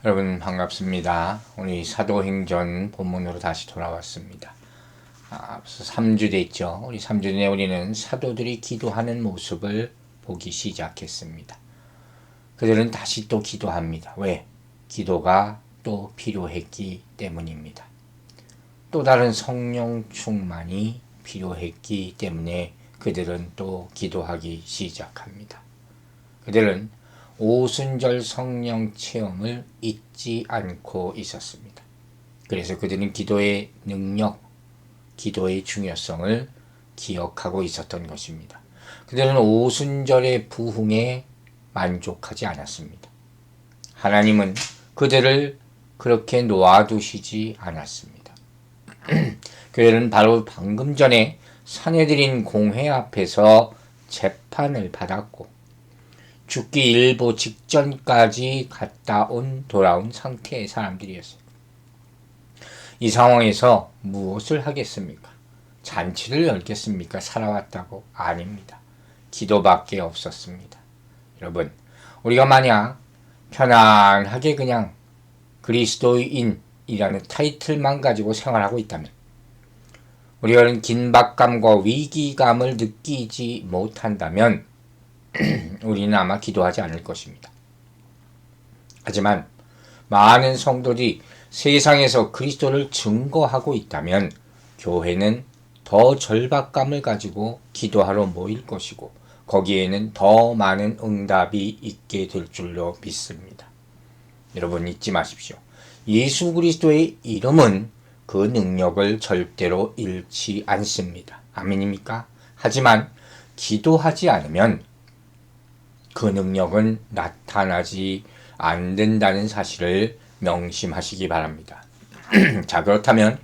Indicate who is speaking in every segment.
Speaker 1: 여러분 반갑습니다. 우리 사도행전 본문으로 다시 돌아왔습니다. 벌써 3주 됐죠. 우리 3주 전에 우리는 사도들이 기도하는 모습을 보기 시작했습니다. 그들은 다시 또 기도합니다. 왜? 기도가 또 필요했기 때문입니다. 또 다른 성령 충만이 필요했기 때문에 그들은 또 기도하기 시작합니다. 그들은 오순절 성령 체험을 잊지 않고 있었습니다. 그래서 그들은 기도의 능력, 기도의 중요성을 기억하고 있었던 것입니다. 그들은 오순절의 부흥에 만족하지 않았습니다. 하나님은 그들을 그렇게 놓아두시지 않았습니다. 그들은 바로 방금 전에 산헤드린 공회 앞에서 재판을 받았고 죽기 일보 직전까지 돌아온 상태의 사람들이었어요. 이 상황에서 무엇을 하겠습니까? 잔치를 열겠습니까? 살아왔다고? 아닙니다. 기도밖에 없었습니다. 여러분, 우리가 만약 편안하게 그냥 그리스도인이라는 타이틀만 가지고 생활하고 있다면, 우리가 긴박감과 위기감을 느끼지 못한다면 우리는 아마 기도하지 않을 것입니다. 하지만 많은 성도들이 세상에서 그리스도를 증거하고 있다면 교회는 더 절박감을 가지고 기도하러 모일 것이고 거기에는 더 많은 응답이 있게 될 줄로 믿습니다. 여러분 잊지 마십시오. 예수 그리스도의 이름은 그 능력을 절대로 잃지 않습니다. 아멘입니까? 하지만 기도하지 않으면 그 능력은 나타나지 않는다는 사실을 명심하시기 바랍니다. 자, 그렇다면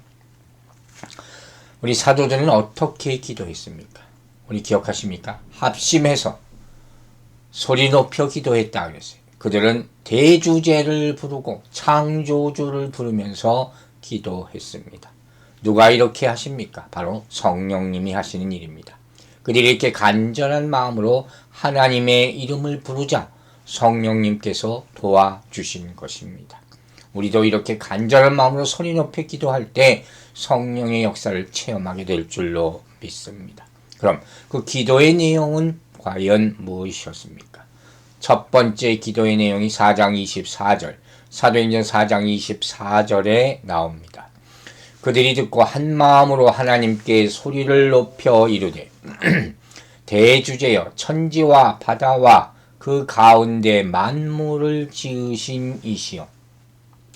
Speaker 1: 우리 사도들은 어떻게 기도했습니까? 우리 기억하십니까? 합심해서 소리 높여 기도했다 그랬어요. 그들은 대주제를 부르고 창조주를 부르면서 기도했습니다. 누가 이렇게 하십니까? 바로 성령님이 하시는 일입니다. 그들이 이렇게 간절한 마음으로 하나님의 이름을 부르자 성령님께서 도와주신 것입니다. 우리도 이렇게 간절한 마음으로 소리 높여 기도할 때 성령의 역사를 체험하게 될 줄로 믿습니다. 그럼 그 기도의 내용은 과연 무엇이었습니까? 첫 번째 기도의 내용이 4장 24절, 사도행전 4장 24절에 나옵니다. 그들이 듣고 한 마음으로 하나님께 소리를 높여 이르되 대주제여 천지와 바다와 그 가운데 만물을 지으신 이시여.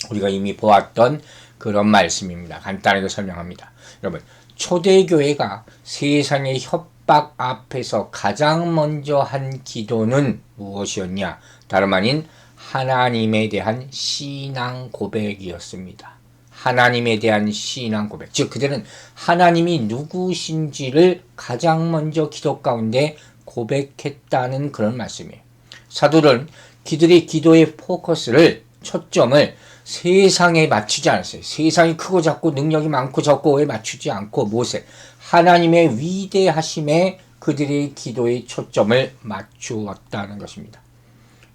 Speaker 1: 우리가 이미 보았던 그런 말씀입니다. 간단하게 설명합니다. 여러분, 초대교회가 세상의 협박 앞에서 가장 먼저 한 기도는 무엇이었냐? 다름 아닌 하나님에 대한 신앙 고백이었습니다. 하나님에 대한 신앙 고백. 즉, 그들은 하나님이 누구신지를 가장 먼저 기도 가운데 고백했다는 그런 말씀이에요. 사도들은 그들의 기도의 포커스를, 초점을 세상에 맞추지 않았어요. 세상이 크고 작고 능력이 많고 적고에 맞추지 않고 무엇에? 하나님의 위대하심에 그들의 기도의 초점을 맞추었다는 것입니다.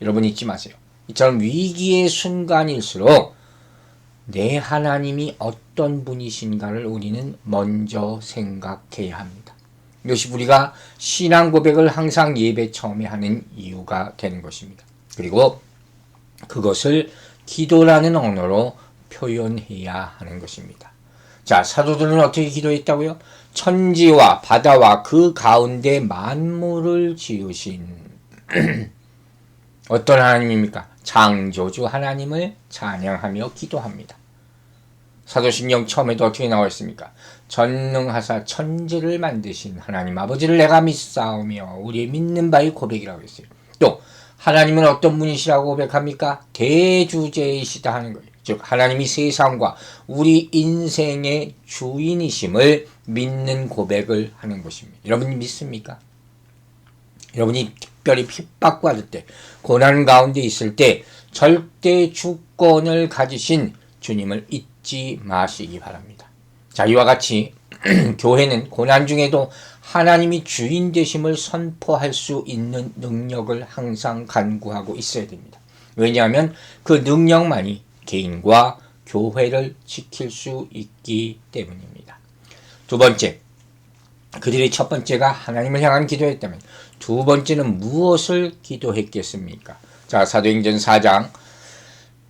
Speaker 1: 여러분 잊지 마세요. 이처럼 위기의 순간일수록 내 하나님이 어떤 분이신가를 우리는 먼저 생각해야 합니다. 이것이 우리가 신앙 고백을 항상 예배 처음에 하는 이유가 되는 것입니다. 그리고 그것을 기도라는 언어로 표현해야 하는 것입니다. 자, 사도들은 어떻게 기도했다고요? 천지와 바다와 그 가운데 만물을 지으신 어떤 하나님입니까? 창조주 하나님을 찬양하며 기도합니다. 사도신경 처음에도 어떻게 나와 있습니까? 전능하사 천지를 만드신 하나님 아버지를 내가 믿사오며 우리의 믿는 바의 고백이라고 했어요. 또 하나님은 어떤 분이시라고 고백합니까? 대주제이시다 하는 거예요. 즉 하나님이 세상과 우리 인생의 주인이심을 믿는 고백을 하는 것입니다. 여러분이 믿습니까? 여러분이 특별히 핍박받을 때, 고난 가운데 있을 때 절대 주권을 가지신 주님을 잊지 마시기 바랍니다. 자, 이와 같이 교회는 고난 중에도 하나님이 주인 되심을 선포할 수 있는 능력을 항상 간구하고 있어야 됩니다. 왜냐하면 그 능력만이 개인과 교회를 지킬 수 있기 때문입니다. 두 번째, 그들의 첫 번째가 하나님을 향한 기도였다면 두 번째는 무엇을 기도했겠습니까? 자, 사도행전 4장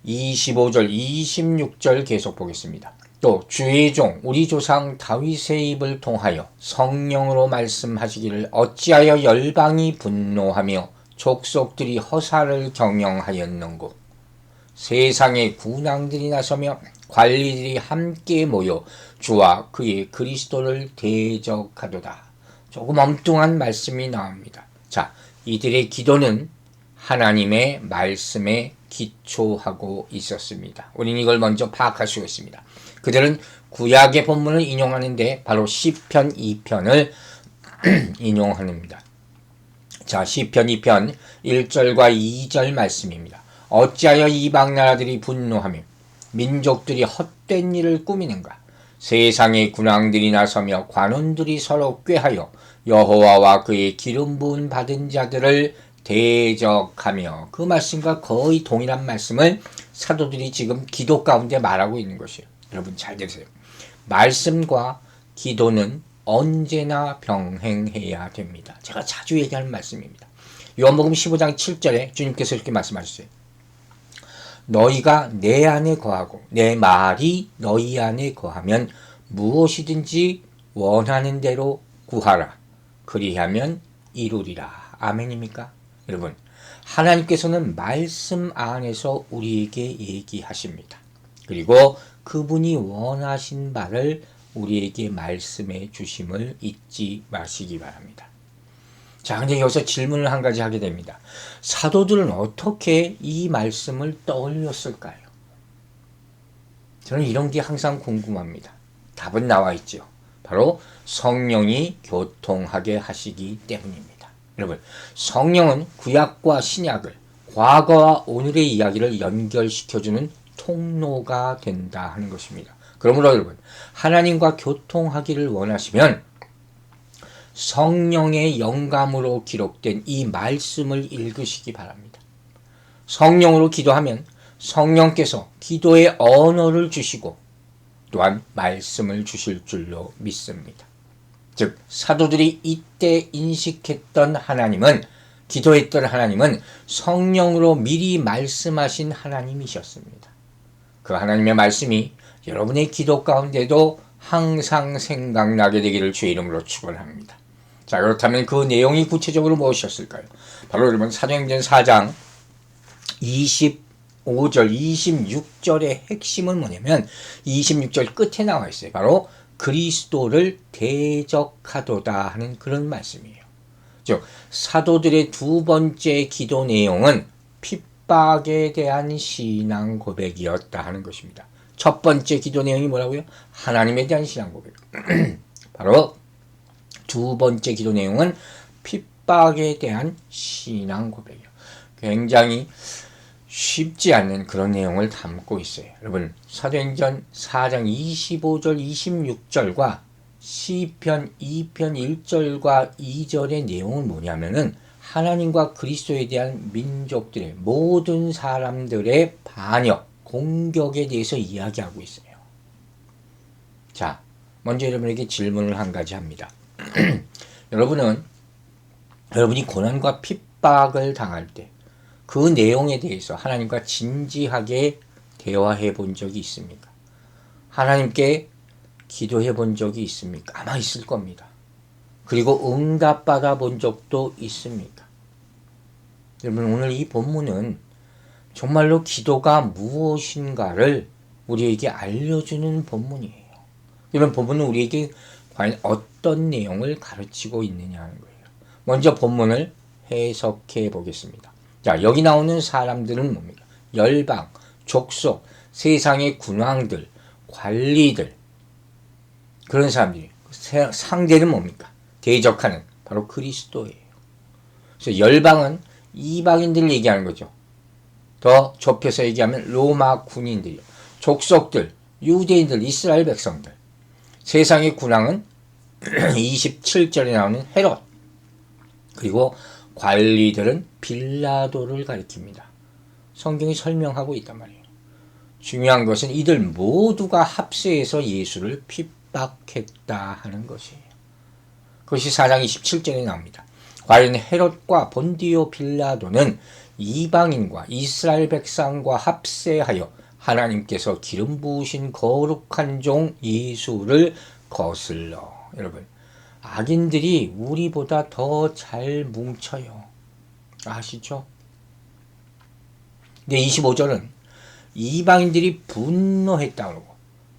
Speaker 1: 25절, 26절 계속 보겠습니다. 또 주의 종 우리 조상 다윗의 입을 통하여 성령으로 말씀하시기를 어찌하여 열방이 분노하며 족속들이 허사를 경영하였는고 세상의 군왕들이 나서며 관리들이 함께 모여 주와 그의 그리스도를 대적하도다. 조금 엉뚱한 말씀이 나옵니다. 자, 이들의 기도는 하나님의 말씀에 기초하고 있었습니다. 우리는 이걸 먼저 파악할 수가 있습니다. 그들은 구약의 본문을 인용하는데 바로 시편 2편을 인용합니다. 자, 시편 2편 1절과 2절 말씀입니다. 어찌하여 이방 나라들이 분노하며 민족들이 헛된 일을 꾸미는가? 세상의 군왕들이 나서며 관원들이 서로 꾀하여 여호와와 그의 기름 부은 받은 자들을 대적하며, 그 말씀과 거의 동일한 말씀을 사도들이 지금 기도 가운데 말하고 있는 것이에요. 여러분 잘 들으세요. 말씀과 기도는 언제나 병행해야 됩니다. 제가 자주 얘기하는 말씀입니다. 요한복음 15장 7절에 주님께서 이렇게 말씀하셨어요. 너희가 내 안에 거하고 내 말이 너희 안에 거하면 무엇이든지 원하는 대로 구하라. 그리하면 이루리라. 아멘입니까? 여러분, 하나님께서는 말씀 안에서 우리에게 얘기하십니다. 그리고 그분이 원하신 바를 우리에게 말씀해 주심을 잊지 마시기 바랍니다. 자, 근데 여기서 질문을 한 가지 하게 됩니다. 사도들은 어떻게 이 말씀을 떠올렸을까요? 저는 이런 게 항상 궁금합니다. 답은 나와 있죠. 바로 성령이 교통하게 하시기 때문입니다. 여러분, 성령은 구약과 신약을, 과거와 오늘의 이야기를 연결시켜주는 통로가 된다 하는 것입니다. 그러므로 여러분, 하나님과 교통하기를 원하시면 성령의 영감으로 기록된 이 말씀을 읽으시기 바랍니다. 성령으로 기도하면 성령께서 기도의 언어를 주시고 또한 말씀을 주실 줄로 믿습니다. 즉, 사도들이 이때 인식했던 하나님은, 기도했던 하나님은 성령으로 미리 말씀하신 하나님이셨습니다. 그 하나님의 말씀이 여러분의 기도 가운데도 항상 생각나게 되기를 주의 이름으로 축원합니다. 자, 그렇다면 그 내용이 구체적으로 무엇이었을까요? 바로 여러분 사도행전 4장 25절, 26절의 핵심은 뭐냐면 26절 끝에 나와 있어요. 바로 그리스도를 대적하도다 하는 그런 말씀이에요. 즉, 사도들의 두 번째 기도 내용은 핍박에 대한 신앙 고백이었다 하는 것입니다. 첫 번째 기도 내용이 뭐라고요? 하나님에 대한 신앙 고백. 바로 두 번째 기도 내용은 핍박에 대한 신앙 고백이에요. 굉장히 쉽지 않은 그런 내용을 담고 있어요. 여러분, 사도행전 4장 25절 26절과 시편 2편 1절과 2절의 내용은 뭐냐면은 하나님과 그리스도에 대한 민족들의 모든 사람들의 반역, 공격에 대해서 이야기하고 있어요. 자, 먼저 여러분에게 질문을 한 가지 합니다. 여러분이 고난과 핍박을 당할 때 그 내용에 대해서 하나님과 진지하게 대화해 본 적이 있습니까? 하나님께 기도해 본 적이 있습니까? 아마 있을 겁니다. 그리고 응답받아 본 적도 있습니까? 여러분, 오늘 이 본문은 정말로 기도가 무엇인가를 우리에게 알려주는 본문이에요. 이런 본문은 우리에게 과연 어떤 내용을 가르치고 있느냐는 거예요. 먼저 본문을 해석해 보겠습니다. 자, 여기 나오는 사람들은 뭡니까? 열방, 족속, 세상의 군왕들, 관리들, 그런 사람들이. 상대는 뭡니까? 대적하는 바로 그리스도예요. 그래서 열방은 이방인들을 얘기하는 거죠. 더 좁혀서 얘기하면 로마 군인들이요. 족속들, 유대인들, 이스라엘 백성들. 세상의 군왕은 27절에 나오는 헤롯. 그리고 관리들은 빌라도를 가리킵니다. 성경이 설명하고 있단 말이에요. 중요한 것은 이들 모두가 합세해서 예수를 핍박했다 하는 것이에요. 그것이 4장 27절에 나옵니다. 과연 헤롯과 본디오 빌라도는 이방인과 이스라엘 백성과 합세하여 하나님께서 기름 부으신 거룩한 종 예수를 거슬러. 여러분, 악인들이 우리보다 더 잘 뭉쳐요. 아시죠? 근데 25절은 이방인들이 분노했다 그러고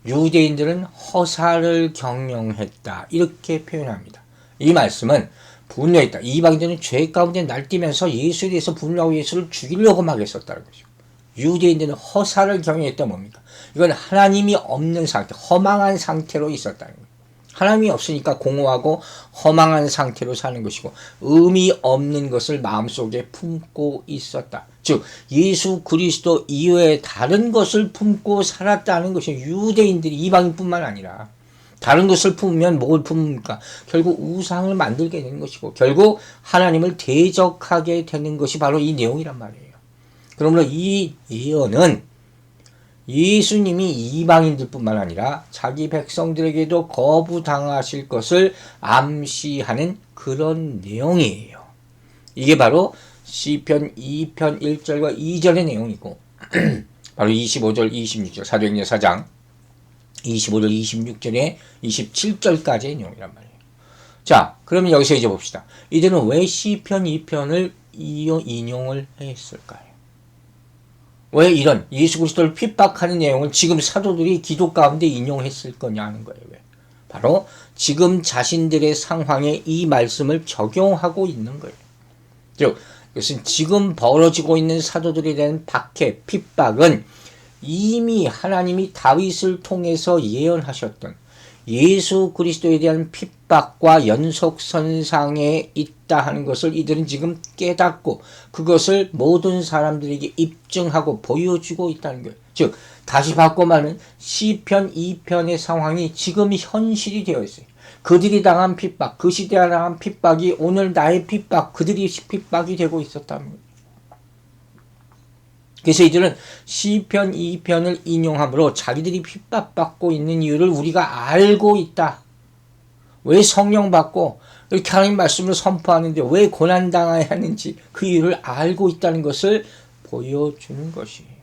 Speaker 1: 유대인들은 허사를 경영했다 이렇게 표현합니다. 이 말씀은 분노했다. 이방인들은 죄 가운데 날뛰면서 예수에 대해서 분노하고 예수를 죽이려고 막 했었다는 거죠. 유대인들은 허사를 경영했다 뭡니까? 이건 하나님이 없는 상태, 허망한 상태로 있었다는 거예요. 하나님이 없으니까 공허하고 허망한 상태로 사는 것이고 의미 없는 것을 마음속에 품고 있었다. 즉 예수 그리스도 이외에 다른 것을 품고 살았다는 것이 유대인들이 이방인뿐만 아니라 다른 것을 품으면 뭘 품습니까? 결국 우상을 만들게 되는 것이고 결국 하나님을 대적하게 되는 것이 바로 이 내용이란 말이에요. 그러므로 이 예언은 예수님이 이방인들뿐만 아니라 자기 백성들에게도 거부당하실 것을 암시하는 그런 내용이에요. 이게 바로 시편 2편 1절과 2절의 내용이고 바로 25절 26절 사도행전 4장 25절 26절에 27절까지의 내용이란 말이에요. 자, 그러면 여기서 이제 봅시다. 이들은 왜 시편 2편을 인용을 했을까요? 왜 이런 예수 그리스도를 핍박하는 내용을 지금 사도들이 기도 가운데 인용했을 거냐는 거예요. 왜? 바로 지금 자신들의 상황에 이 말씀을 적용하고 있는 거예요. 즉, 이것은 지금 벌어지고 있는 사도들에 대한 박해, 핍박은 이미 하나님이 다윗을 통해서 예언하셨던 예수 그리스도에 대한 핍박과 연속선상에 있다 하는 것을 이들은 지금 깨닫고 그것을 모든 사람들에게 입증하고 보여주고 있다는 거예요. 즉 다시 바꿔 말하면 시편 2편의 상황이 지금 현실이 되어 있어요. 그들이 당한 핍박, 그 시대에 당한 핍박이 오늘 나의 핍박, 그들이 핍박이 되고 있었다는 거예요. 그래서 이들은 시편 2편을 인용함으로 자기들이 핍박받고 있는 이유를 우리가 알고 있다. 왜 성령 받고 이렇게 하나님 말씀을 선포하는데 왜 고난당해야 하는지 그 이유를 알고 있다는 것을 보여주는 것이에요.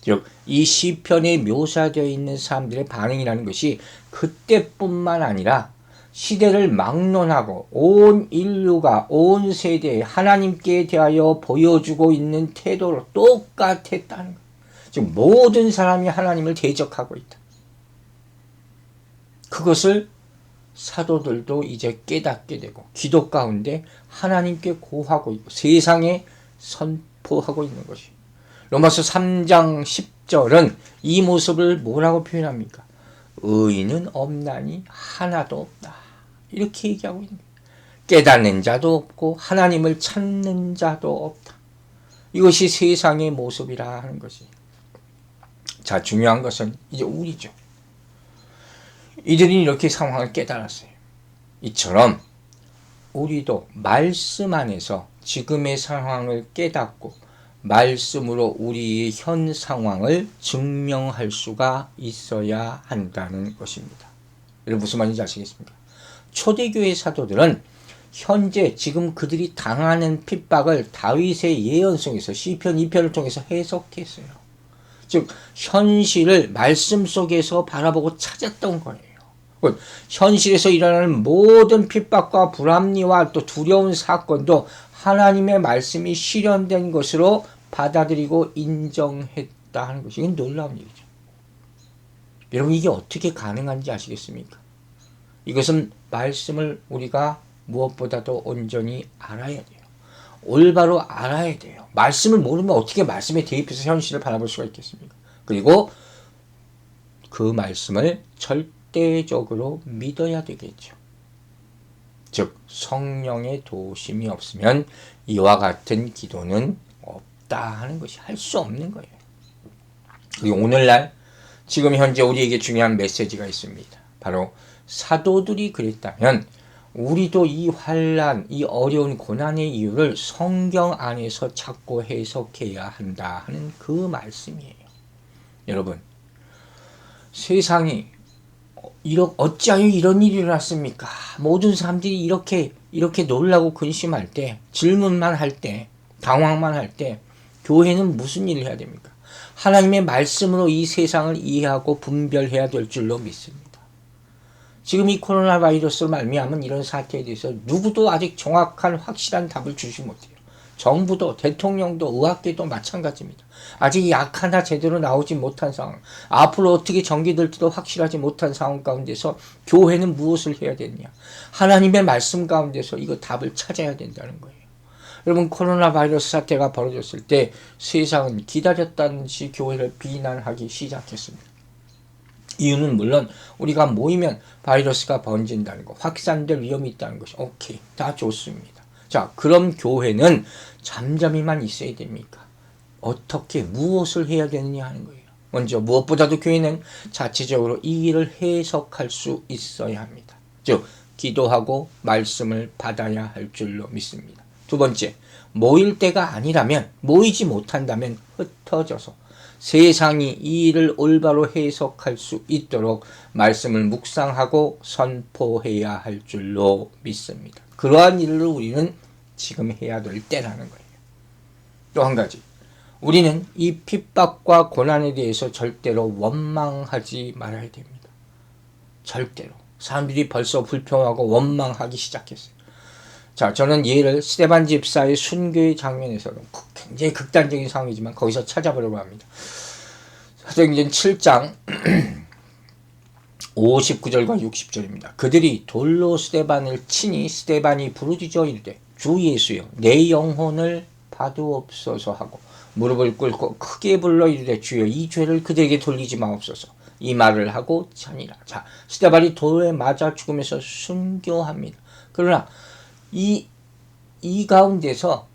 Speaker 1: 즉, 이 시편에 묘사되어 있는 사람들의 반응이라는 것이 그때뿐만 아니라 시대를 막론하고 온 인류가 온 세대에 하나님께 대하여 보여주고 있는 태도로 똑같았다는 거예요. 즉 모든 사람이 하나님을 대적하고 있다. 그것을 사도들도 이제 깨닫게 되고 기도 가운데 하나님께 고하고 있고 세상에 선포하고 있는 것이. 로마서 3장 10절은 이 모습을 뭐라고 표현합니까? 의인은 없나니 하나도 없다. 이렇게 얘기하고 있는 거예요. 깨닫는 자도 없고 하나님을 찾는 자도 없다. 이것이 세상의 모습이라 하는 것이. 자, 중요한 것은 이제 우리죠. 이들이 이렇게 상황을 깨달았어요. 이처럼 우리도 말씀 안에서 지금의 상황을 깨닫고 말씀으로 우리의 현 상황을 증명할 수가 있어야 한다는 것입니다. 여러분 무슨 말인지 아시겠습니까? 초대교회 사도들은 현재 지금 그들이 당하는 핍박을 다윗의 예언 속에서 시편 2편을 통해서 해석했어요. 즉 현실을 말씀 속에서 바라보고 찾았던 거예요. 현실에서 일어나는 모든 핍박과 불합리와 또 두려운 사건도 하나님의 말씀이 실현된 것으로 받아들이고 인정했다 하는 것이 이건 놀라운 일이죠. 여러분 이게 어떻게 가능한지 아시겠습니까? 이것은 말씀을 우리가 무엇보다도 온전히 알아야 돼요. 올바로 알아야 돼요. 말씀을 모르면 어떻게 말씀에 대입해서 현실을 바라볼 수가 있겠습니까? 그리고 그 말씀을 절대적으로 믿어야 되겠죠. 즉 성령의 도우심이 없으면 이와 같은 기도는 없다 하는 것이 할 수 없는 거예요. 그리고 오늘날 지금 현재 우리에게 중요한 메시지가 있습니다. 바로 사도들이 그랬다면 우리도 이 환난, 이 어려운 고난의 이유를 성경 안에서 찾고 해석해야 한다 하는 그 말씀이에요. 여러분, 세상이 어찌하여 이런 일이 일어났습니까? 모든 사람들이 이렇게 놀라고 근심할 때, 질문만 할 때, 당황만 할 때, 교회는 무슨 일을 해야 됩니까? 하나님의 말씀으로 이 세상을 이해하고 분별해야 될 줄로 믿습니다. 지금 이 코로나 바이러스로 말미암은 이런 사태에 대해서 누구도 아직 정확한 확실한 답을 주지 못해요. 정부도 대통령도 의학계도 마찬가지입니다. 아직 약 하나 제대로 나오지 못한 상황, 앞으로 어떻게 전개될지도 확실하지 못한 상황 가운데서 교회는 무엇을 해야 되느냐, 하나님의 말씀 가운데서 이거 답을 찾아야 된다는 거예요. 여러분, 코로나 바이러스 사태가 벌어졌을 때 세상은 기다렸다는 듯이 교회를 비난하기 시작했습니다. 이유는 물론 우리가 모이면 바이러스가 번진다는 거, 확산될 위험이 있다는 것이 오케이, 다 좋습니다. 자, 그럼 교회는 잠잠히만 있어야 됩니까? 어떻게 무엇을 해야 되느냐 하는 거예요. 먼저 무엇보다도 교회는 자체적으로 이 일을 해석할 수 있어야 합니다. 즉 기도하고 말씀을 받아야 할 줄로 믿습니다. 두 번째, 모일 때가 아니라면, 모이지 못한다면 흩어져서 세상이 이 일을 올바로 해석할 수 있도록 말씀을 묵상하고 선포해야 할 줄로 믿습니다. 그러한 일을 우리는 지금 해야 될 때라는 거예요. 또 한 가지, 우리는 이 핍박과 고난에 대해서 절대로 원망하지 말아야 됩니다. 절대로. 사람들이 벌써 불평하고 원망하기 시작했어요. 자, 저는 예를 스데반 집사의 순교의 장면에서 굉장히 극단적인 상황이지만 거기서 찾아보려고 합니다. 사도행전 7장 59절과 60절입니다. 그들이 돌로 스데반을 치니 스데반이 부르짖어 이르되 주 예수여 내 영혼을 파두옵소서 하고 무릎을 꿇고 크게 불러 이르되 주여 이 죄를 그들에게 돌리지 마옵소서, 이 말을 하고 자니라. 자, 스데반이 돌에 맞아 죽으면서 순교합니다. 그러나 이 가운데서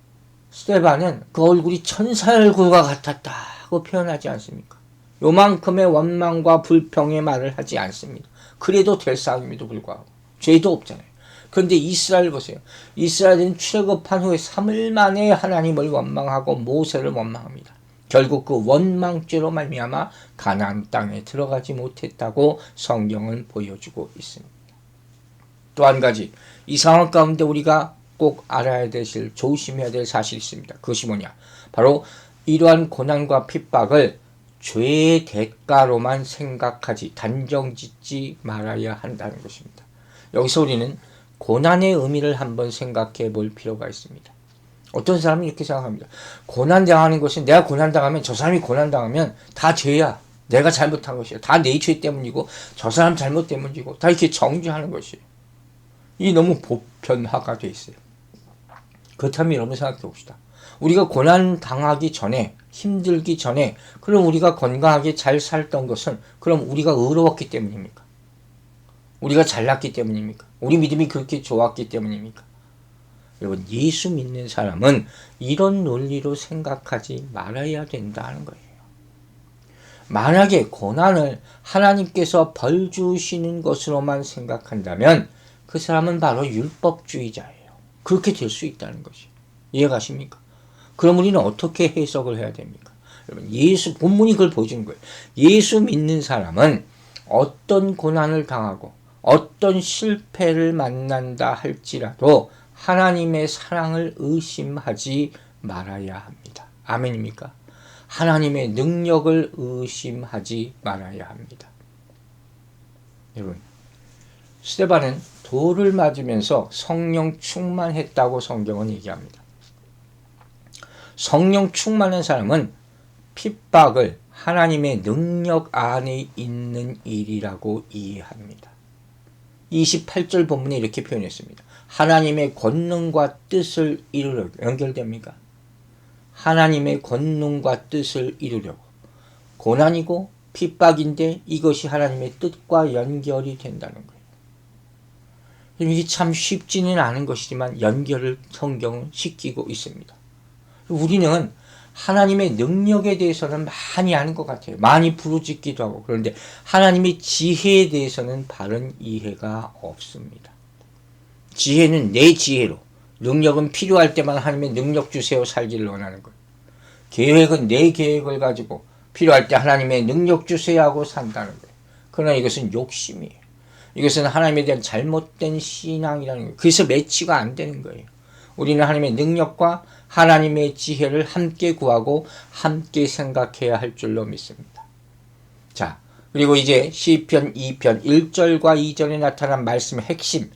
Speaker 1: 스데반은 그 얼굴이 천사의 얼굴과 같았다고 표현하지 않습니까? 요만큼의 원망과 불평의 말을 하지 않습니다. 그래도 될 사람임에도 불구하고 죄도 없잖아요. 그런데 이스라엘 보세요. 이스라엘은 출애굽한 후에 3일 만에 하나님을 원망하고 모세를 원망합니다. 결국 그 원망죄로 말미암아 가나안 땅에 들어가지 못했다고 성경은 보여주고 있습니다. 또 한 가지, 이 상황 가운데 우리가 꼭 알아야 되실, 조심해야 될 사실이 있습니다. 그것이 뭐냐? 바로 이러한 고난과 핍박을 죄의 대가로만 생각하지 단정짓지 말아야 한다는 것입니다. 여기서 우리는 고난의 의미를 한번 생각해 볼 필요가 있습니다. 어떤 사람은 이렇게 생각합니다. 고난당하는 것이, 내가 고난당하면, 저 사람이 고난당하면 다 죄야. 내가 잘못한 것이야. 다 내 죄 때문이고 저 사람 잘못 때문이고, 다 이렇게 정죄하는 것이에요. 이 너무 보편화가 돼 있어요. 그렇다면 여러분 생각해 봅시다. 우리가 고난 당하기 전에, 힘들기 전에, 그럼 우리가 건강하게 잘 살던 것은 그럼 우리가 의로웠기 때문입니까? 우리가 잘났기 때문입니까? 우리 믿음이 그렇게 좋았기 때문입니까? 여러분, 예수 믿는 사람은 이런 논리로 생각하지 말아야 된다는 거예요. 만약에 고난을 하나님께서 벌 주시는 것으로만 생각한다면 그 사람은 바로 율법주의자예요. 그렇게 될 수 있다는 것이. 이해가십니까? 그럼 우리는 어떻게 해석을 해야 됩니까? 여러분, 본문이 그걸 보여주는 거예요. 예수 믿는 사람은 어떤 고난을 당하고 어떤 실패를 만난다 할지라도 하나님의 사랑을 의심하지 말아야 합니다. 아멘입니까? 하나님의 능력을 의심하지 말아야 합니다. 여러분, 스데반은 돌을 맞으면서 성령 충만했다고 성경은 얘기합니다. 성령 충만한 사람은 핍박을 하나님의 능력 안에 있는 일이라고 이해합니다. 28절 본문에 이렇게 표현했습니다. 하나님의 권능과 뜻을 이루려고. 연결됩니까? 하나님의 권능과 뜻을 이루려고. 고난이고 핍박인데 이것이 하나님의 뜻과 연결이 된다는 거예요. 이게 참 쉽지는 않은 것이지만 연결을 성경은 시키고 있습니다. 우리는 하나님의 능력에 대해서는 많이 아는 것 같아요. 많이 부르짖기도 하고. 그런데 하나님의 지혜에 대해서는 바른 이해가 없습니다. 지혜는 내 지혜로, 능력은 필요할 때만 하나님의 능력 주세요 살기를 원하는 거예요. 계획은 내 계획을 가지고 필요할 때 하나님의 능력 주세요 하고 산다는 거예요. 그러나 이것은 욕심이에요. 이것은 하나님에 대한 잘못된 신앙이라는 거예요. 그래서 매치가 안 되는 거예요. 우리는 하나님의 능력과 하나님의 지혜를 함께 구하고 함께 생각해야 할 줄로 믿습니다. 자, 그리고 이제 시편 2편 1절과 2절에 나타난 말씀의 핵심,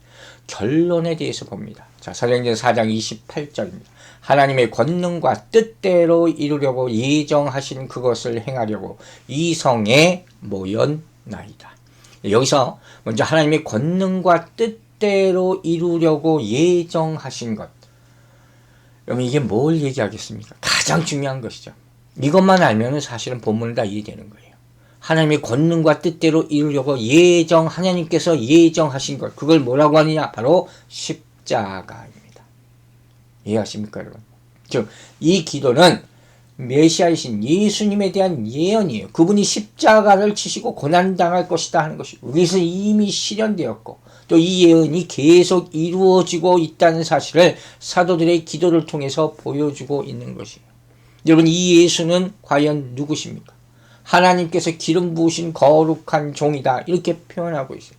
Speaker 1: 결론에 대해서 봅니다. 자, 사도행전 4장 28절입니다. 하나님의 권능과 뜻대로 이루려고 예정하신 그것을 행하려고 이 성에 모였나이다. 여기서 먼저 하나님의 권능과 뜻대로 이루려고 예정하신 것. 그럼 이게 뭘 얘기하겠습니까? 가장 중요한 것이죠. 이것만 알면 사실은 본문을 다 이해되는 거예요. 하나님의 권능과 뜻대로 이루려고 하나님께서 예정하신 것. 그걸 뭐라고 하느냐? 바로 십자가입니다. 이해하십니까, 여러분? 즉, 이 기도는 메시아이신 예수님에 대한 예언이에요. 그분이 십자가를 치시고 고난당할 것이다 하는 것이 우리에서 이미 실현되었고 또 이 예언이 계속 이루어지고 있다는 사실을 사도들의 기도를 통해서 보여주고 있는 것이에요. 여러분, 이 예수는 과연 누구십니까? 하나님께서 기름 부으신 거룩한 종이다 이렇게 표현하고 있어요.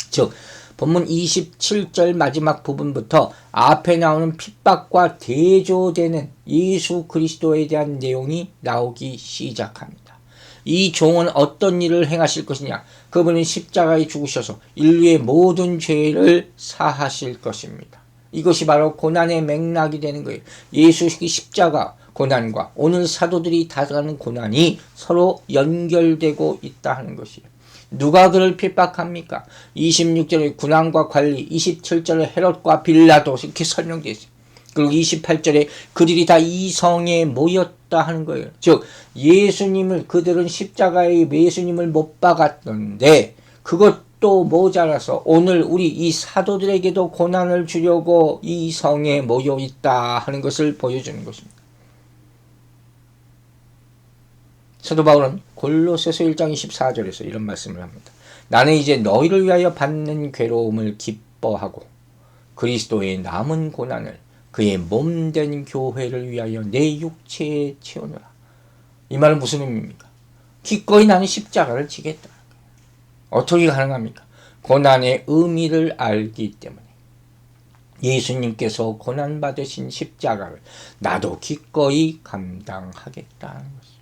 Speaker 1: 즉 본문 27절 마지막 부분부터 앞에 나오는 핍박과 대조되는 예수 그리스도에 대한 내용이 나오기 시작합니다. 이 종은 어떤 일을 행하실 것이냐? 그분은 십자가에 죽으셔서 인류의 모든 죄를 사하실 것입니다. 이것이 바로 고난의 맥락이 되는 거예요. 예수의 십자가 고난과 오늘 사도들이 다가가는 고난이 서로 연결되고 있다 하는 것이에요. 누가 그를 핍박합니까? 26절에 군왕과 관리, 27절에 헤롯과 빌라도 이렇게 설명되어 있어요. 그리고 28절에 그들이 다 이 성에 모였다 하는 거예요. 즉 예수님을 그들은 십자가에 예수님을 못 박았는데 그것도 모자라서 오늘 우리 이 사도들에게도 고난을 주려고 이 성에 모여 있다 하는 것을 보여주는 것입니다. 사도 바울은 골로새서 1장 24절에서 이런 말씀을 합니다. 나는 이제 너희를 위하여 받는 괴로움을 기뻐하고 그리스도의 남은 고난을 그의 몸된 교회를 위하여 내 육체에 채우노라. 이 말은 무슨 의미입니까? 기꺼이 나는 십자가를 지겠다. 어떻게 가능합니까? 고난의 의미를 알기 때문에. 예수님께서 고난받으신 십자가를 나도 기꺼이 감당하겠다는 것입니다.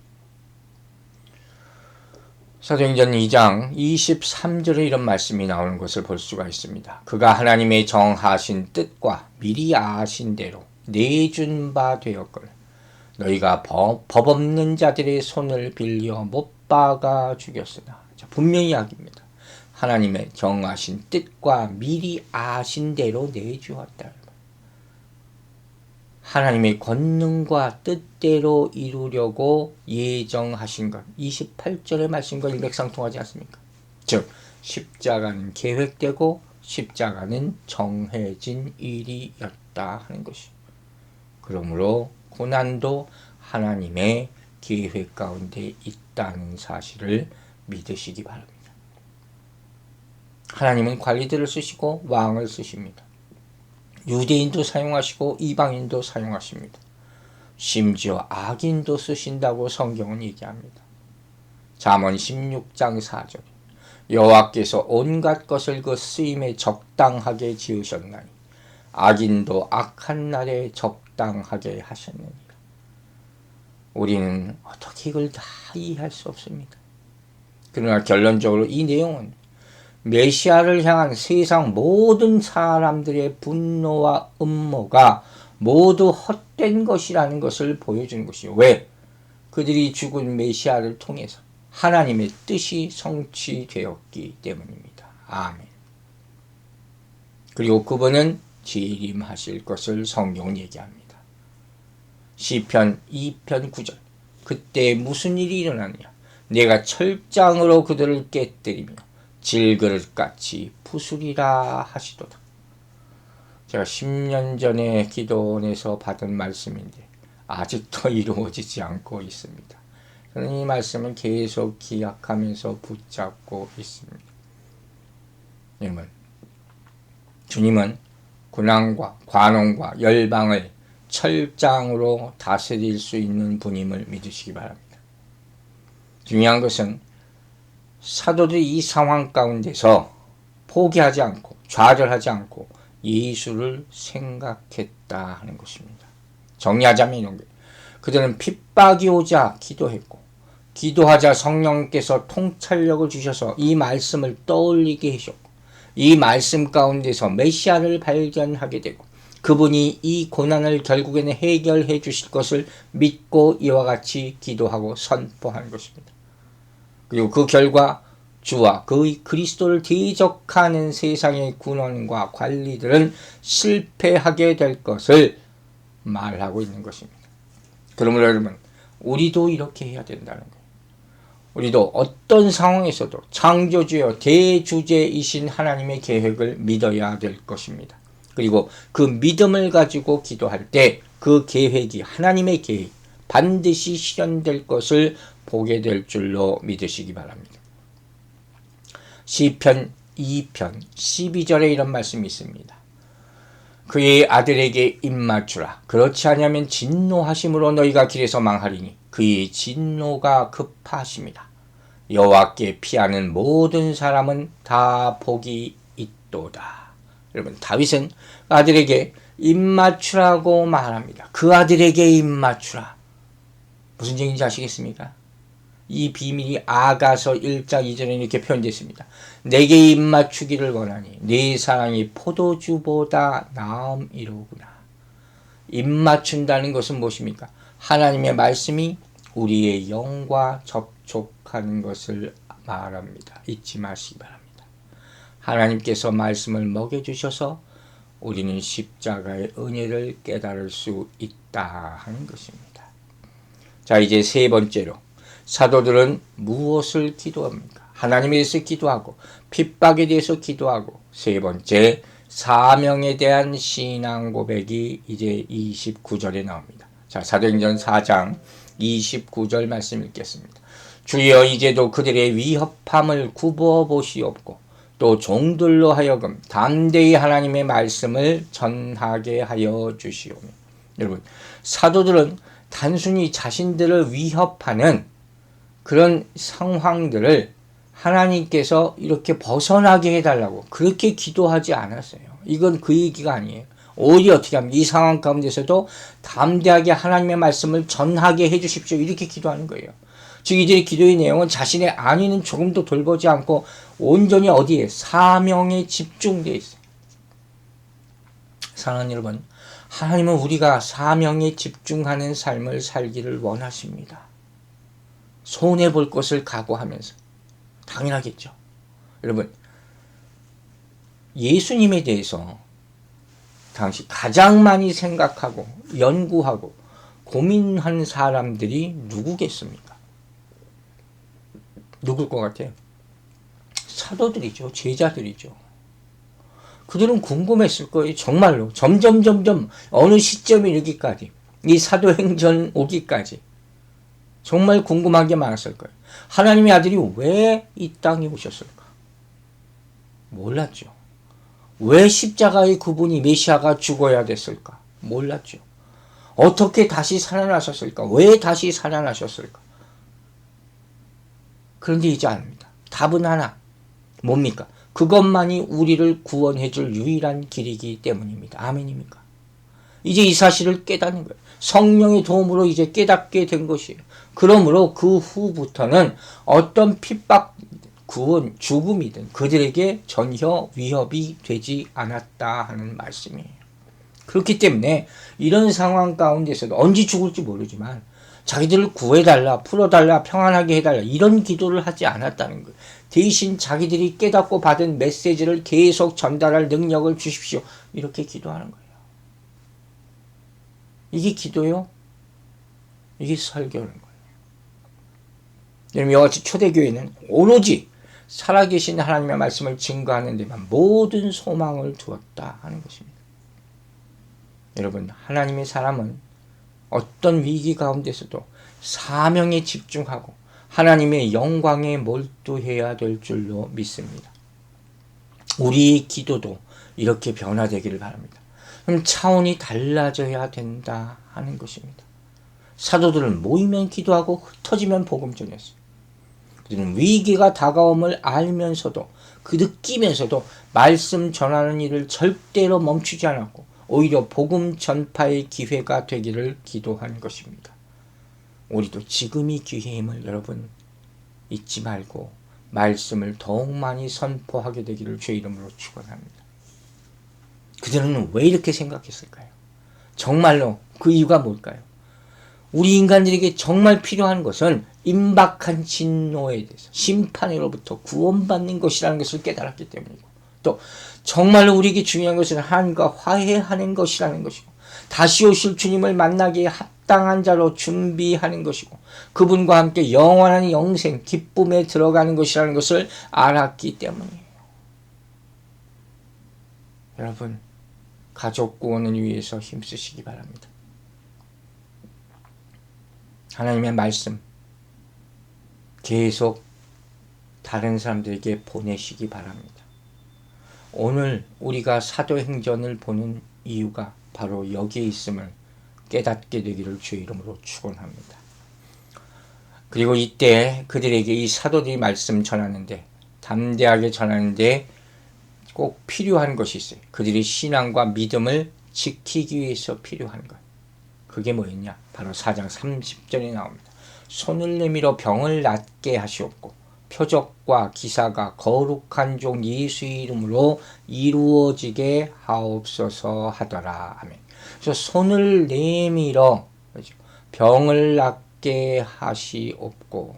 Speaker 1: 사도행전 2장 23절에 이런 말씀이 나오는 것을 볼 수가 있습니다. 그가 하나님의 정하신 뜻과 미리 아신 대로 내준 바 되었거늘 너희가 법 없는 자들의 손을 빌려 못 박아 죽였으나. 자, 분명히 이야기입니다. 하나님의 정하신 뜻과 미리 아신 대로 내주었다. 하나님의 권능과 뜻대로 이루려고 예정하신 것. 28절의 말씀과 일맥상통하지 않습니까? 즉 십자가는 계획되고 십자가는 정해진 일이었다 하는 것이. 그러므로 고난도 하나님의 계획 가운데 있다는 사실을 믿으시기 바랍니다. 하나님은 관리들을 쓰시고 왕을 쓰십니다. 유대인도 사용하시고 이방인도 사용하십니다. 심지어 악인도 쓰신다고 성경은 얘기합니다. 잠언 16장 4절 여호와께서 온갖 것을 그 쓰임에 적당하게 지으셨나니 악인도 악한 날에 적당하게 하셨느니라. 우리는 어떻게 이걸 다 이해할 수 없습니다. 그러나 결론적으로 이 내용은 메시아를 향한 세상 모든 사람들의 분노와 음모가 모두 헛된 것이라는 것을 보여주는 것이요. 왜? 그들이 죽은 메시아를 통해서 하나님의 뜻이 성취되었기 때문입니다. 아멘. 그리고 그분은 재림하실 것을 성경은 얘기합니다. 시편 2편 9절 그때 무슨 일이 일어나느냐? 내가 철장으로 그들을 깨뜨리며 질그릇같이 부수리라 하시도다. 제가 10년 전에 기도원에서 받은 말씀인데 아직도 이루어지지 않고 있습니다. 저는 이 말씀을 계속 기약하면서 붙잡고 있습니다. 여러분, 주님은 군왕과 관원과 열방을 철장으로 다스릴 수 있는 분임을 믿으시기 바랍니다. 중요한 것은 사도들이 이 상황 가운데서 포기하지 않고 좌절하지 않고 예수를 생각했다 하는 것입니다. 정리하자면 이런 거예요. 그들은 핍박이 오자 기도했고, 기도하자 성령께서 통찰력을 주셔서 이 말씀을 떠올리게 하셨고, 이 말씀 가운데서 메시아를 발견하게 되고, 그분이 이 고난을 결국에는 해결해 주실 것을 믿고 이와 같이 기도하고 선포하는 것입니다. 그리고 그 결과 주와 그의 그리스도를 대적하는 세상의 군원과 관리들은 실패하게 될 것을 말하고 있는 것입니다. 그러므로 여러분, 우리도 이렇게 해야 된다는 거예요. 우리도 어떤 상황에서도 창조주여 대주제이신 하나님의 계획을 믿어야 될 것입니다. 그리고 그 믿음을 가지고 기도할 때 그 계획이 하나님의 계획, 반드시 실현될 것을 보게 될 줄로 믿으시기 바랍니다. 시편 2편 12절에 이런 말씀이 있습니다. 그의 아들에게 입맞추라. 그렇지 아니하면 진노하심으로 너희가 길에서 망하리니 그의 진노가 급하심이다. 여호와께 피하는 모든 사람은 다 복이 있도다. 여러분, 다윗은 아들에게 입맞추라고 말합니다. 그 아들에게 입맞추라. 무슨 얘기인지 아시겠습니까? 이 비밀이 아가서 1장 2절에 이렇게 표현되어 있습니다. 내게 입맞추기를 원하니 네 사랑이 포도주보다 나음이로구나. 입맞춘다는 것은 무엇입니까? 하나님의 말씀이 우리의 영과 접촉하는 것을 말합니다. 잊지 마시기 바랍니다. 하나님께서 말씀을 먹여주셔서 우리는 십자가의 은혜를 깨달을 수 있다 하는 것입니다. 자, 이제 세 번째로 사도들은 무엇을 기도합니까? 하나님에 대해서 기도하고 핍박에 대해서 기도하고, 세 번째 사명에 대한 신앙 고백이 이제 29절에 나옵니다. 자, 사도행전 4장 29절 말씀 읽겠습니다. 주여 이제도 그들의 위협함을 굽어 보시옵고 또 종들로 하여금 담대히 하나님의 말씀을 전하게 하여 주시오며. 여러분, 사도들은 단순히 자신들을 위협하는 그런 상황들을 하나님께서 이렇게 벗어나게 해달라고 그렇게 기도하지 않았어요. 이건 그 얘기가 아니에요. 오히려 어떻게 하면 이 상황 가운데서도 담대하게 하나님의 말씀을 전하게 해주십시오. 이렇게 기도하는 거예요. 즉 이들의 기도의 내용은 자신의 안위는 조금도 돌보지 않고 온전히 어디에? 사명에 집중되어 있어요. 사랑하는 여러분, 하나님은 우리가 사명에 집중하는 삶을 살기를 원하십니다. 손해볼 것을 각오하면서. 당연하겠죠. 여러분, 예수님에 대해서 당시 가장 많이 생각하고 연구하고 고민한 사람들이 누구겠습니까? 누굴 것 같아요? 사도들이죠. 제자들이죠. 그들은 궁금했을 거예요. 정말로. 점점 어느 시점에 이르기까지, 이 사도행전 오기까지 정말 궁금한 게 많았을 거예요. 하나님의 아들이 왜 이 땅에 오셨을까? 몰랐죠. 왜 십자가의 그분이 메시아가 죽어야 됐을까? 몰랐죠. 어떻게 다시 살아나셨을까? 왜 다시 살아나셨을까? 그런데 이제 압니다. 답은 하나. 뭡니까? 그것만이 우리를 구원해 줄 유일한 길이기 때문입니다. 아멘입니까? 이제 이 사실을 깨닫는 거예요. 성령의 도움으로 이제 깨닫게 된 것이에요. 그러므로 그 후부터는 어떤 핍박, 구원, 죽음이든 그들에게 전혀 위협이 되지 않았다 하는 말씀이에요. 그렇기 때문에 이런 상황 가운데서도 언제 죽을지 모르지만 자기들을 구해달라, 풀어달라, 평안하게 해달라 이런 기도를 하지 않았다는 거예요. 대신 자기들이 깨닫고 받은 메시지를 계속 전달할 능력을 주십시오. 이렇게 기도하는 거예요. 이게 기도요? 이게 설교는 거예요. 여러분, 이와 같이 초대교회는 오로지 살아계신 하나님의 말씀을 증거하는 데만 모든 소망을 두었다 하는 것입니다. 여러분, 하나님의 사람은 어떤 위기 가운데서도 사명에 집중하고 하나님의 영광에 몰두해야 될 줄로 믿습니다. 우리의 기도도 이렇게 변화되기를 바랍니다. 그럼 차원이 달라져야 된다 하는 것입니다. 사도들은 모이면 기도하고 흩어지면 복음 전했어요. 그들은 위기가 다가옴을 알면서도 그 느끼면서도 말씀 전하는 일을 절대로 멈추지 않았고 오히려 복음 전파의 기회가 되기를 기도한 것입니다. 우리도 지금이 기회임을 여러분 잊지 말고 말씀을 더욱 많이 선포하게 되기를 주의 이름으로 축원합니다. 그들은 왜 이렇게 생각했을까요? 정말로 그 이유가 뭘까요? 우리 인간들에게 정말 필요한 것은 임박한 진노에 대해서 심판으로부터 구원받는 것이라는 것을 깨달았기 때문이고 또 정말로 우리에게 중요한 것은 하나님과 화해하는 것이라는 것이고 다시 오실 주님을 만나기에 합당한 자로 준비하는 것이고 그분과 함께 영원한 영생 기쁨에 들어가는 것이라는 것을 알았기 때문이에요. 여러분 가족 구원을 위해서 힘쓰시기 바랍니다. 하나님의 말씀 계속 다른 사람들에게 보내시기 바랍니다. 오늘 우리가 사도행전을 보는 이유가 바로 여기에 있음을 깨닫게 되기를 주의 이름으로 축원합니다. 그리고 이때 그들에게 이 사도들이 말씀 전하는데 담대하게 전하는데 꼭 필요한 것이 있어요. 그들이 신앙과 믿음을 지키기 위해서 필요한 것. 그게 뭐였냐? 바로 4장 30절에 나옵니다. 손을 내밀어 병을 낫게 하시옵고 표적과 기사가 거룩한 종 예수의 이름으로 이루어지게 하옵소서 하더라. 아멘. 그래서 손을 내밀어 병을 낫게 하시옵고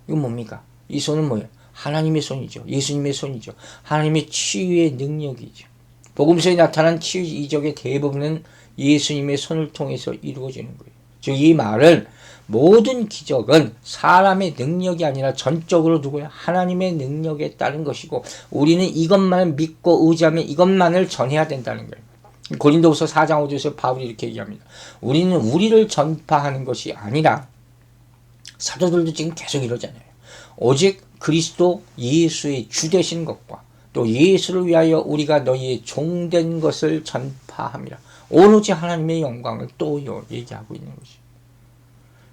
Speaker 1: 이건 뭡니까? 이 손은 뭐예요? 하나님의 손이죠. 예수님의 손이죠. 하나님의 치유의 능력이죠. 복음서에 나타난 치유 이적의 대부분은 예수님의 손을 통해서 이루어지는 거예요. 즉 이 말은 모든 기적은 사람의 능력이 아니라 전적으로 누구야? 하나님의 능력에 따른 것이고 우리는 이것만 믿고 의지하면 이것만을 전해야 된다는 거예요. 고린도후서 4장 5절에서 바울이 이렇게 얘기합니다. 우리는 우리를 전파하는 것이 아니라 사도들도 지금 계속 이러잖아요. 오직 그리스도 예수의 주 되신 것과 또 예수를 위하여 우리가 너희의 종된 것을 전파함이라. 오로지 하나님의 영광을 또 얘기하고 있는 것이죠.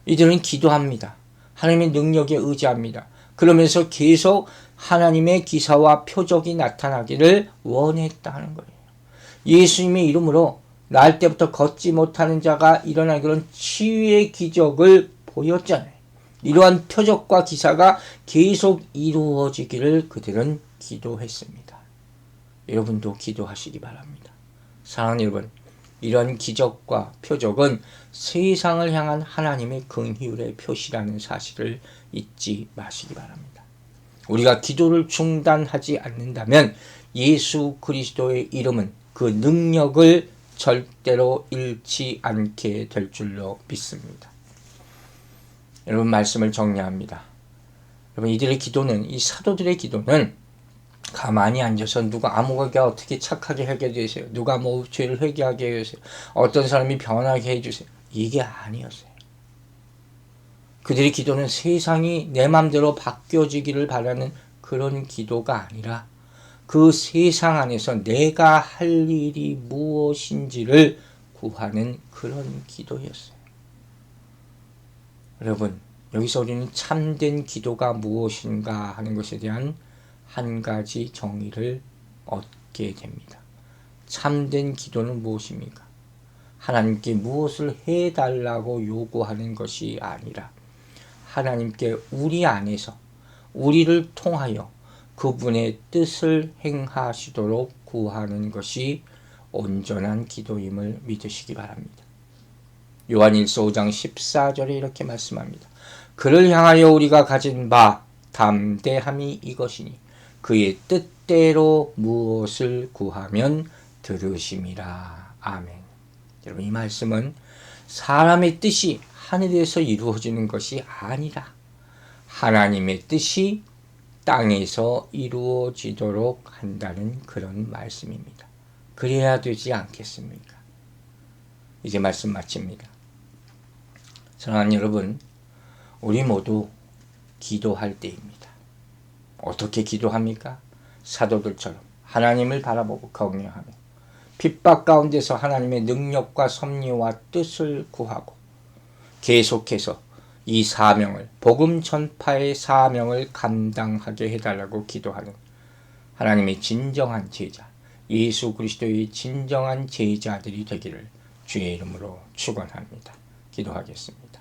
Speaker 1: 이들은 기도합니다. 하나님의 능력에 의지합니다. 그러면서 계속 하나님의 기사와 표적이 나타나기를 원했다는 거예요. 예수님의 이름으로 날 때부터 걷지 못하는 자가 일어나는 그런 치유의 기적을 보였잖아요. 이러한 표적과 기사가 계속 이루어지기를 그들은 기도했습니다. 여러분도 기도하시기 바랍니다. 사랑하는 여러분, 이런 기적과 표적은 세상을 향한 하나님의 긍휼의 표시라는 사실을 잊지 마시기 바랍니다. 우리가 기도를 중단하지 않는다면 예수 그리스도의 이름은 그 능력을 절대로 잃지 않게 될 줄로 믿습니다. 여러분 말씀을 정리합니다. 여러분 이들의 기도는 이 사도들의 기도는 가만히 앉아서 누가 아무가 어떻게 착하게 하게 해주세요. 누가 뭐 죄를 회개하게 해주세요. 어떤 사람이 변하게 해주세요. 이게 아니었어요. 그들의 기도는 세상이 내 맘대로 바뀌어지기를 바라는 그런 기도가 아니라 그 세상 안에서 내가 할 일이 무엇인지를 구하는 그런 기도였어요. 여러분 여기서 우리는 참된 기도가 무엇인가 하는 것에 대한 한 가지 정의를 얻게 됩니다. 참된 기도는 무엇입니까? 하나님께 무엇을 해달라고 요구하는 것이 아니라 하나님께 우리 안에서 우리를 통하여 그분의 뜻을 행하시도록 구하는 것이 온전한 기도임을 믿으시기 바랍니다. 요한일서 5장 14절에 이렇게 말씀합니다. 그를 향하여 우리가 가진 바 담대함이 이것이니 그의 뜻대로 무엇을 구하면 들으심이라. 아멘. 여러분 이 말씀은 사람의 뜻이 하늘에서 이루어지는 것이 아니라 하나님의 뜻이 땅에서 이루어지도록 한다는 그런 말씀입니다. 그래야 되지 않겠습니까? 이제 말씀 마칩니다. 사랑하는 여러분, 우리 모두 기도할 때입니다. 어떻게 기도합니까? 사도들처럼 하나님을 바라보고 경외하며 핍박 가운데서 하나님의 능력과 섭리와 뜻을 구하고 계속해서 이 사명을, 복음 전파의 사명을 감당하게 해달라고 기도하는 하나님의 진정한 제자, 예수 그리스도의 진정한 제자들이 되기를 주의 이름으로 축원합니다. 기도하겠습니다.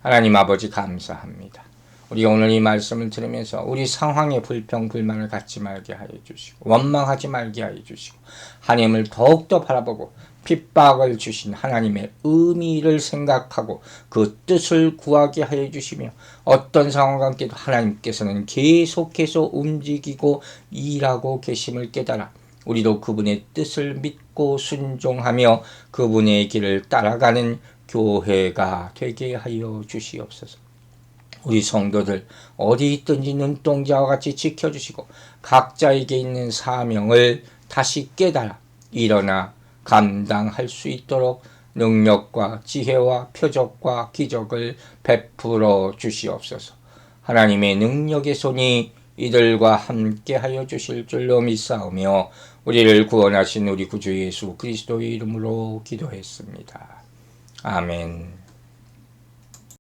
Speaker 1: 하나님 아버지 감사합니다. 우리가 오늘 이 말씀을 들으면서 우리 상황에 불평, 불만을 갖지 말게 하여 주시고 원망하지 말게 하여 주시고 하나님을 더욱더 바라보고 핍박을 주신 하나님의 의미를 생각하고 그 뜻을 구하게 하여 주시며 어떤 상황과 함께도 하나님께서는 계속해서 움직이고 일하고 계심을 깨달아 우리도 그분의 뜻을 믿고 순종하며 그분의 길을 따라가는 교회가 되게 하여 주시옵소서. 우리 성도들 어디 있든지 눈동자와 같이 지켜주시고 각자에게 있는 사명을 다시 깨달아 일어나 감당할 수 있도록 능력과 지혜와 표적과 기적을 베풀어 주시옵소서. 하나님의 능력의 손이 이들과 함께 하여 주실 줄로 믿사오며 우리를 구원하신 우리 구주 예수 그리스도의 이름으로 기도했습니다. 아멘.